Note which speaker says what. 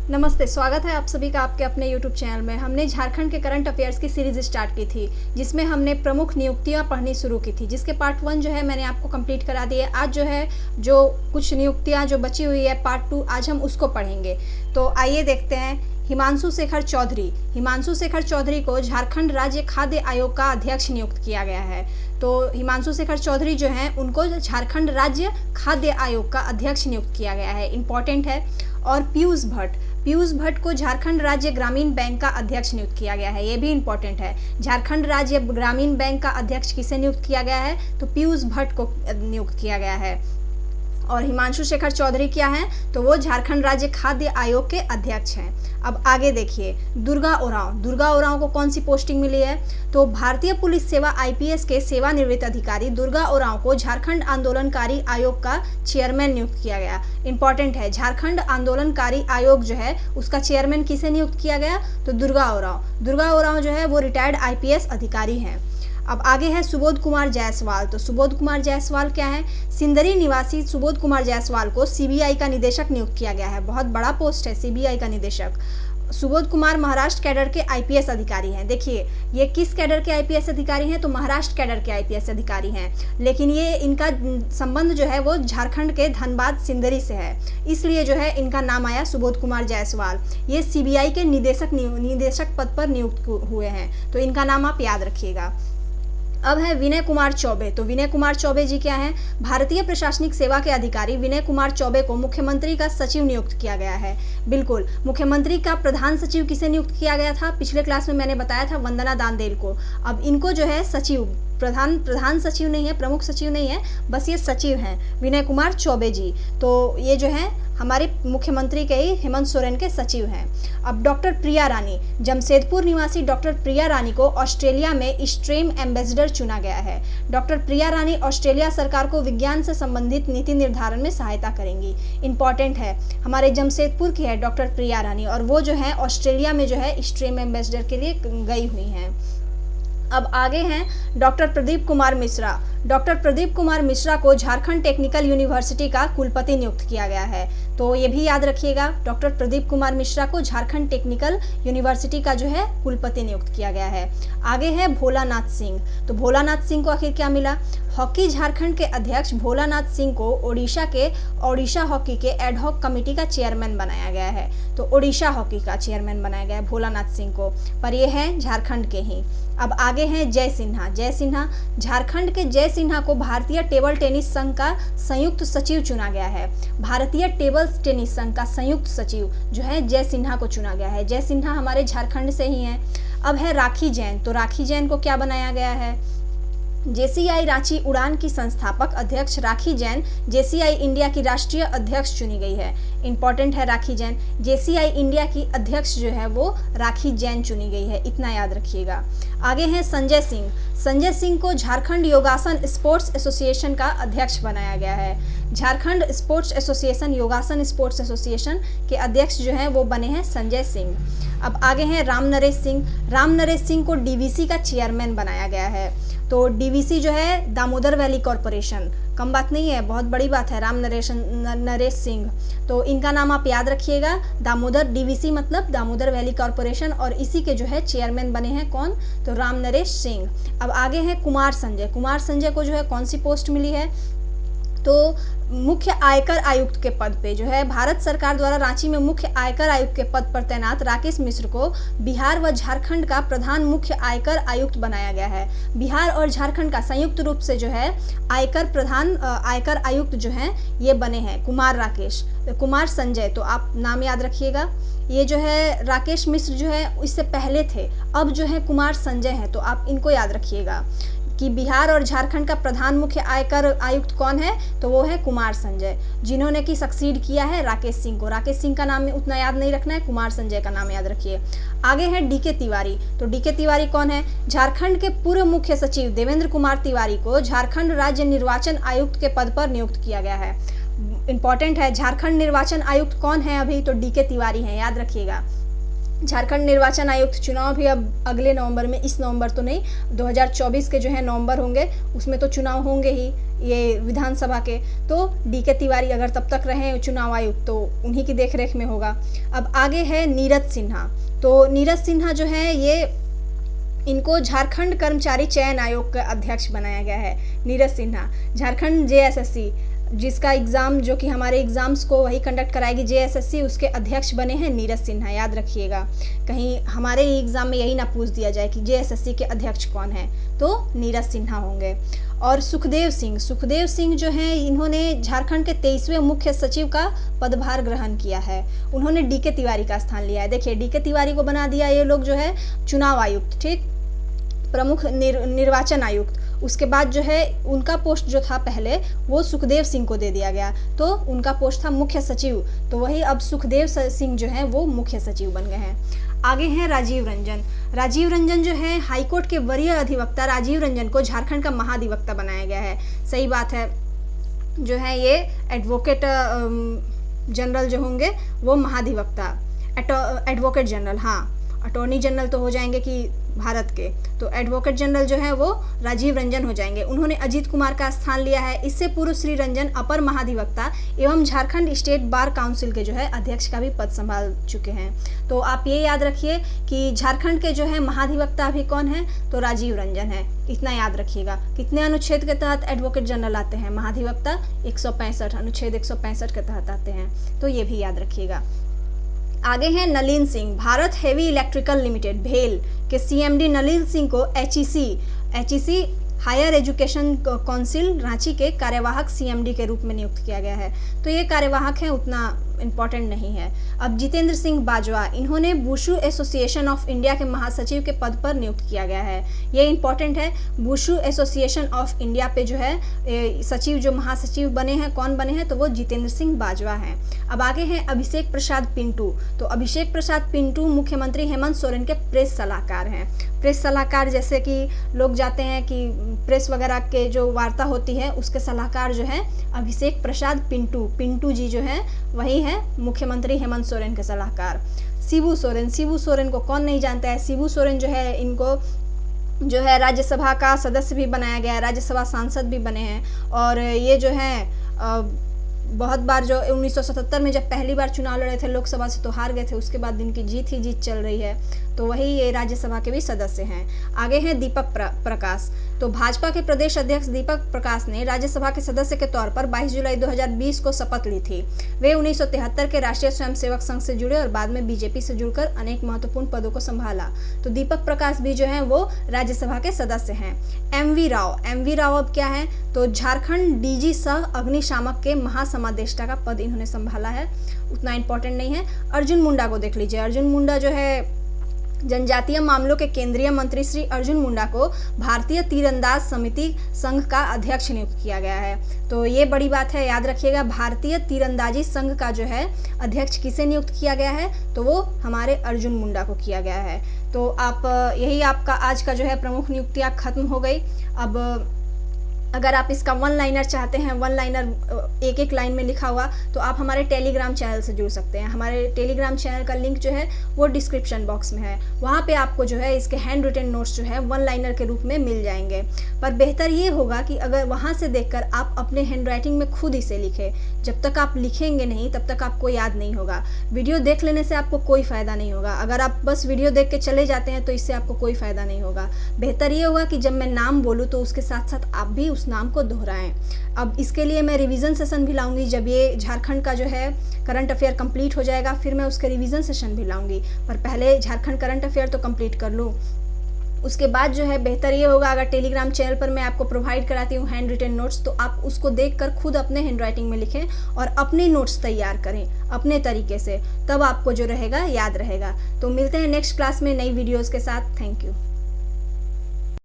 Speaker 1: नमस्ते, स्वागत है आप सभी का आपके अपने YouTube चैनल में। हमने झारखंड के करंट अफेयर्स की सीरीज़ स्टार्ट की थी, जिसमें हमने प्रमुख नियुक्तियां पढ़नी शुरू की थी, जिसके पार्ट 1 जो है मैंने आपको कंप्लीट करा दिया है। आज जो है जो कुछ नियुक्तियां जो बची हुई है पार्ट 2, आज हम उसको पढ़ेंगे। तो आइए देखते हैं। हिमांशु शेखर चौधरी को झारखंड राज्य खाद्य आयोग का अध्यक्ष नियुक्त किया गया है। तो हिमांशु शेखर चौधरी जो हैं उनको झारखंड राज्य खाद्य आयोग का अध्यक्ष नियुक्त किया गया है, इम्पॉर्टेंट है। और पीयूष भट्ट को झारखंड राज्य ग्रामीण बैंक का अध्यक्ष नियुक्त किया गया है, ये भी इम्पॉर्टेंट है। झारखंड राज्य ग्रामीण बैंक का अध्यक्ष किसे नियुक्त किया गया है? तो पीयूष भट्ट को नियुक्त किया गया है। और हिमांशु शेखर चौधरी क्या हैं? तो वो झारखंड राज्य खाद्य आयोग के अध्यक्ष हैं। अब आगे देखिए, दुर्गा ओरांव को कौन सी पोस्टिंग मिली है? तो भारतीय पुलिस सेवा आईपीएस के सेवानिवृत्त अधिकारी दुर्गा ओरांव को झारखंड आंदोलनकारी आयोग का चेयरमैन नियुक्त किया गया। इंपॉर्टेंट है, झारखंड आंदोलनकारी आयोग जो है उसका चेयरमैन किसे नियुक्त किया गया? तो दुर्गा ओरांव जो है वो रिटायर्ड आईपीएस अधिकारी हैं। अब आगे है सुबोध कुमार जायसवाल। तो सुबोध कुमार जायसवाल क्या है? सिंदरी निवासी सुबोध कुमार जायसवाल को सीबीआई का निदेशक नियुक्त किया गया है। बहुत बड़ा पोस्ट है सीबीआई का निदेशक। सुबोध कुमार महाराष्ट्र कैडर के आईपीएस अधिकारी हैं। देखिए, ये किस कैडर के आईपीएस अधिकारी हैं? तो महाराष्ट्र कैडर के आईपीएस अधिकारी हैं, लेकिन ये इनका संबंध जो है वो झारखंड के धनबाद सिंदरी से है, इसलिए जो है इनका नाम आया सुबोध कुमार जायसवाल। ये सीबीआई के निदेशक पद पर नियुक्त हुए हैं, तो इनका नाम आप याद रखिएगा। अब है विनय कुमार चौबे। तो विनय कुमार चौबे जी क्या हैं? भारतीय प्रशासनिक सेवा के अधिकारी विनय कुमार चौबे को मुख्यमंत्री का सचिव नियुक्त किया गया है। बिल्कुल, मुख्यमंत्री का प्रधान सचिव किसे नियुक्त किया गया था? पिछले क्लास में मैंने बताया था, वंदना दानदेल को। अब इनको जो है सचिव, प्रधान सचिव नहीं है, प्रमुख सचिव नहीं है, बस ये सचिव हैं विनय कुमार चौबे जी। तो ये जो है हमारे मुख्यमंत्री के ही हेमंत सोरेन के सचिव हैं। अब डॉक्टर प्रिया रानी, जमशेदपुर निवासी डॉक्टर प्रिया रानी को ऑस्ट्रेलिया में स्ट्रीम एम्बेसडर चुना गया है। डॉक्टर प्रिया रानी ऑस्ट्रेलिया सरकार को विज्ञान से संबंधित नीति निर्धारण में सहायता करेंगी। इंपॉर्टेंट है, हमारे जमशेदपुर की है डॉक्टर प्रिया रानी, और वो जो है ऑस्ट्रेलिया में जो है स्ट्रीम एम्बेसडर के लिए गई हुई हैं। अब आगे हैं डॉक्टर प्रदीप कुमार मिश्रा को झारखंड टेक्निकल यूनिवर्सिटी का कुलपति नियुक्त किया गया है। तो ये भी याद रखिएगा, डॉक्टर प्रदीप कुमार मिश्रा को झारखंड टेक्निकल यूनिवर्सिटी का जो है कुलपति नियुक्त किया गया है। आगे है भोलानाथ सिंह। तो भोलानाथ सिंह को आखिर क्या मिला? हॉकी झारखंड के अध्यक्ष भोलानाथ सिंह को ओडिशा हॉकी के एडहॉक कमेटी का चेयरमैन बनाया गया है। तो ओडिशा हॉकी का चेयरमैन बनाया गया है भोलानाथ सिंह को, पर ये है झारखंड के ही। अब आगे हैं जय सिन्हा। झारखंड के जय सिन्हा को भारतीय टेबल टेनिस संघ का संयुक्त सचिव चुना गया है। भारतीय टेबल टेनिस संघ का संयुक्त सचिव जो है जय सिन्हा को चुना गया है। जय सिन्हा हमारे झारखंड से ही हैं। अब है राखी जैन। तो राखी जैन को क्या बनाया गया है? जेसीआई रांची उड़ान की संस्थापक अध्यक्ष राखी जैन जेसीआई इंडिया की राष्ट्रीय अध्यक्ष चुनी गई है। इंपॉर्टेंट है राखी जैन, जेसीआई इंडिया की अध्यक्ष जो है वो राखी जैन चुनी गई है, इतना याद रखिएगा। आगे हैं संजय सिंह को झारखंड योगासन स्पोर्ट्स एसोसिएशन का अध्यक्ष बनाया गया है। झारखंड स्पोर्ट्स एसोसिएशन, योगासन स्पोर्ट्स एसोसिएशन के अध्यक्ष जो हैं वो बने हैं संजय सिंह। अब आगे हैं राम नरेश सिंह को डीवीसी का चेयरमैन बनाया गया है। तो डीवीसी जो है दामोदर वैली कॉरपोरेशन, कम बात नहीं है, बहुत बड़ी बात है। नरेश सिंह, तो इनका नाम आप याद रखिएगा। दामोदर, डीवीसी मतलब दामोदर वैली कॉरपोरेशन, और इसी के जो है चेयरमैन बने हैं कौन? तो राम नरेश सिंह। अब आगे है कुमार संजय को जो है कौन सी पोस्ट मिली है? तो मुख्य आयकर आयुक्त के पद पे जो है भारत सरकार द्वारा रांची में मुख्य आयकर आयुक्त के पद पर तैनात राकेश मिश्र को बिहार व झारखंड का प्रधान मुख्य आयकर आयुक्त बनाया गया है। बिहार और झारखंड का संयुक्त रूप से जो है आयकर आयुक्त जो हैं ये बने हैं कुमार संजय। तो आप नाम याद रखिएगा। ये जो है राकेश मिश्र जो है इससे पहले थे, अब जो है कुमार संजय हैं, तो आप इनको याद रखिएगा कि बिहार और झारखंड का प्रधान मुख्य आयकर आयुक्त कौन है? तो वो है कुमार संजय, जिन्होंने कि सक्सीड किया है राकेश सिंह को। राकेश सिंह का नाम उतना याद नहीं रखना है, कुमार संजय का नाम याद रखिए। आगे है डीके तिवारी। तो डीके तिवारी कौन है? झारखंड के पूर्व मुख्य सचिव देवेंद्र कुमार तिवारी को झारखंड राज्य निर्वाचन आयुक्त के पद पर नियुक्त किया गया है। इंपॉर्टेंट है, झारखंड निर्वाचन आयुक्त कौन है अभी? तो डीके तिवारी हैं, याद रखिएगा। झारखंड निर्वाचन आयुक्त चुनाव भी अब अगले नवंबर में, इस नवंबर तो नहीं, 2024 के जो है नवंबर होंगे, उसमें तो चुनाव होंगे ही ये विधानसभा के। तो DK तिवारी अगर तब तक रहे चुनाव आयुक्त तो उन्हीं की देखरेख में होगा। अब आगे है नीरज सिन्हा। तो नीरज सिन्हा जो है ये, इनको झारखंड कर्मचारी चयन आयोग का अध्यक्ष बनाया गया है। नीरज सिन्हा झारखंड JSSC, जिसका एग्ज़ाम, जो कि हमारे एग्ज़ाम्स को वही कंडक्ट कराएगी JSSC, उसके अध्यक्ष बने हैं नीरज सिन्हा। याद रखिएगा, कहीं हमारे एग्ज़ाम में यही ना पूछ दिया जाए कि JSSC के अध्यक्ष कौन है, तो नीरज सिन्हा होंगे। और सुखदेव सिंह जो हैं, इन्होंने झारखंड के 23वें मुख्य सचिव का पदभार ग्रहण किया है। उन्होंने DK तिवारी का स्थान लिया है। देखिए, DK तिवारी को बना दिया ये लोग जो है चुनाव आयुक्त, ठीक, प्रमुख निर्वाचन आयुक्त। उसके बाद जो है उनका पोस्ट जो था पहले, वो सुखदेव सिंह को दे दिया गया, तो उनका पोस्ट था मुख्य सचिव, तो वही अब सुखदेव सिंह जो है वो मुख्य सचिव बन गए हैं। आगे हैं राजीव रंजन जो है हाईकोर्ट के वरीय अधिवक्ता राजीव रंजन को झारखंड का महाधिवक्ता बनाया गया है। सही बात है, जो है ये एडवोकेट जनरल जो होंगे वो महाधिवक्ता, एडवोकेट जनरल, हाँ, अटॉर्नी जनरल तो हो जाएंगे कि भारत के, तो एडवोकेट जनरल जो है वो राजीव रंजन हो जाएंगे। उन्होंने अजीत कुमार का स्थान लिया है। इससे पूर्व श्री रंजन अपर महाधिवक्ता एवं झारखंड स्टेट बार काउंसिल के जो है अध्यक्ष का भी पद संभाल चुके हैं। तो आप ये याद रखिए कि झारखंड के जो है महाधिवक्ता अभी कौन है, तो राजीव रंजन है, इतना याद रखिएगा। कितने अनुच्छेद के तहत एडवोकेट जनरल आते हैं? महाधिवक्ता 165, अनुच्छेद 165 के तहत आते हैं, तो ये भी याद रखिएगा। आगे हैं Nalin Singh. Bharat heavy electrical limited भेल के CMD नलिन सिंह को HEC higher education council Ranchi के कार्यवाहक CMD के रूप में नियुक्त किया गया है। तो ये कार्यवाहक हैं, उतना इम्पॉर्टेंट नहीं है। अब जितेंद्र सिंह बाजवा, इन्होंने वुशु एसोसिएशन ऑफ इंडिया के महासचिव के पद पर नियुक्त किया गया है। ये इंपॉर्टेंट है, वुशु एसोसिएशन ऑफ इंडिया पे जो है सचिव, जो महासचिव बने हैं, कौन बने हैं, तो वो जितेंद्र सिंह बाजवा हैं। अब आगे हैं अभिषेक प्रसाद पिंटू। तो अभिषेक प्रसाद पिंटू मुख्यमंत्री हेमंत सोरेन के प्रेस सलाहकार हैं। प्रेस सलाहकार, जैसे कि लोग जाते हैं कि प्रेस वगैरह के जो वार्ता होती है उसके सलाहकार जो है अभिषेक प्रसाद पिंटू जी जो है वही है मुख्यमंत्री हेमंत सोरेन के सलाहकार। शिबू सोरेन को कौन नहीं जानता है। शिबू सोरेन जो है, इनको जो है राज्यसभा का सदस्य भी बनाया गया है, राज्यसभा सांसद भी बने हैं। और ये जो है बहुत बार, जो 1977 में जब पहली बार चुनाव लड़े थे लोकसभा से तो हार गए थे, उसके बाद इनकी जीत ही जीत चल रही है, तो वही ये राज्यसभा के भी सदस्य हैं। आगे हैं दीपक प्रकाश। तो भाजपा के प्रदेश अध्यक्ष दीपक प्रकाश ने राज्यसभा के सदस्य के तौर पर 22 जुलाई 2020 को शपथ ली थी। वे 1973 के राष्ट्रीय स्वयंसेवक संघ से जुड़े और बाद में BJP से जुड़कर अनेक महत्वपूर्ण पदों को संभाला। तो दीपक प्रकाश भी जो है वो राज्यसभा के सदस्य हैं। MV राव अब क्या है, तो झारखंड DG सह अग्निशामक के महासमादेष्टा का पद इन्होंने संभाला है, उतना इंपॉर्टेंट नहीं है। अर्जुन मुंडा को देख लीजिए। अर्जुन मुंडा जो है जनजातीय मामलों के केंद्रीय मंत्री श्री अर्जुन मुंडा को भारतीय तीरंदाज समिति संघ का अध्यक्ष नियुक्त किया गया है। तो ये बड़ी बात है, याद रखिएगा। भारतीय तीरंदाजी संघ का जो है अध्यक्ष किसे नियुक्त किया गया है, तो वो हमारे अर्जुन मुंडा को किया गया है। तो आप यही आपका आज का जो है प्रमुख नियुक्तियाँ खत्म हो गई। अब अगर आप इसका वन लाइनर चाहते हैं, वन लाइनर एक लाइन में लिखा हुआ, तो आप हमारे टेलीग्राम चैनल से जुड़ सकते हैं। हमारे टेलीग्राम चैनल का लिंक जो है वो डिस्क्रिप्शन बॉक्स में है, वहाँ पे आपको जो है इसके हैंड रिटन नोट्स जो है वन लाइनर के रूप में मिल जाएंगे। पर बेहतर ये होगा कि अगर वहाँ से देखकर आप अपने हैंड राइटिंग में खुद इसे लिखें। जब तक आप लिखेंगे नहीं तब तक आपको याद नहीं होगा। वीडियो देख लेने से आपको कोई फ़ायदा नहीं होगा। अगर आप बस वीडियो देख के चले जाते हैं तो इससे आपको कोई फ़ायदा नहीं होगा। बेहतर ये होगा कि जब मैं नाम बोलूँ तो उसके साथ साथ आप भी उस नाम को दोहराएं। अब इसके लिए मैं रिवीजन सेशन भी लाऊंगी। जब ये झारखंड का जो है करंट अफेयर कंप्लीट हो जाएगा फिर मैं उसके रिवीजन सेशन भी लाऊंगी, पर पहले झारखंड करंट अफेयर तो कंप्लीट कर लूँ। उसके बाद जो है बेहतर ये होगा, अगर टेलीग्राम चैनल पर मैं आपको प्रोवाइड कराती हूँ हैंड रिटन नोट्स, तो आप उसको देखकर खुद अपने हैंड राइटिंग में लिखें और अपने नोट्स तैयार करें अपने तरीके से, तब आपको जो रहेगा याद रहेगा। तो मिलते हैं नेक्स्ट क्लास में नई वीडियोज़ के साथ। Thank you.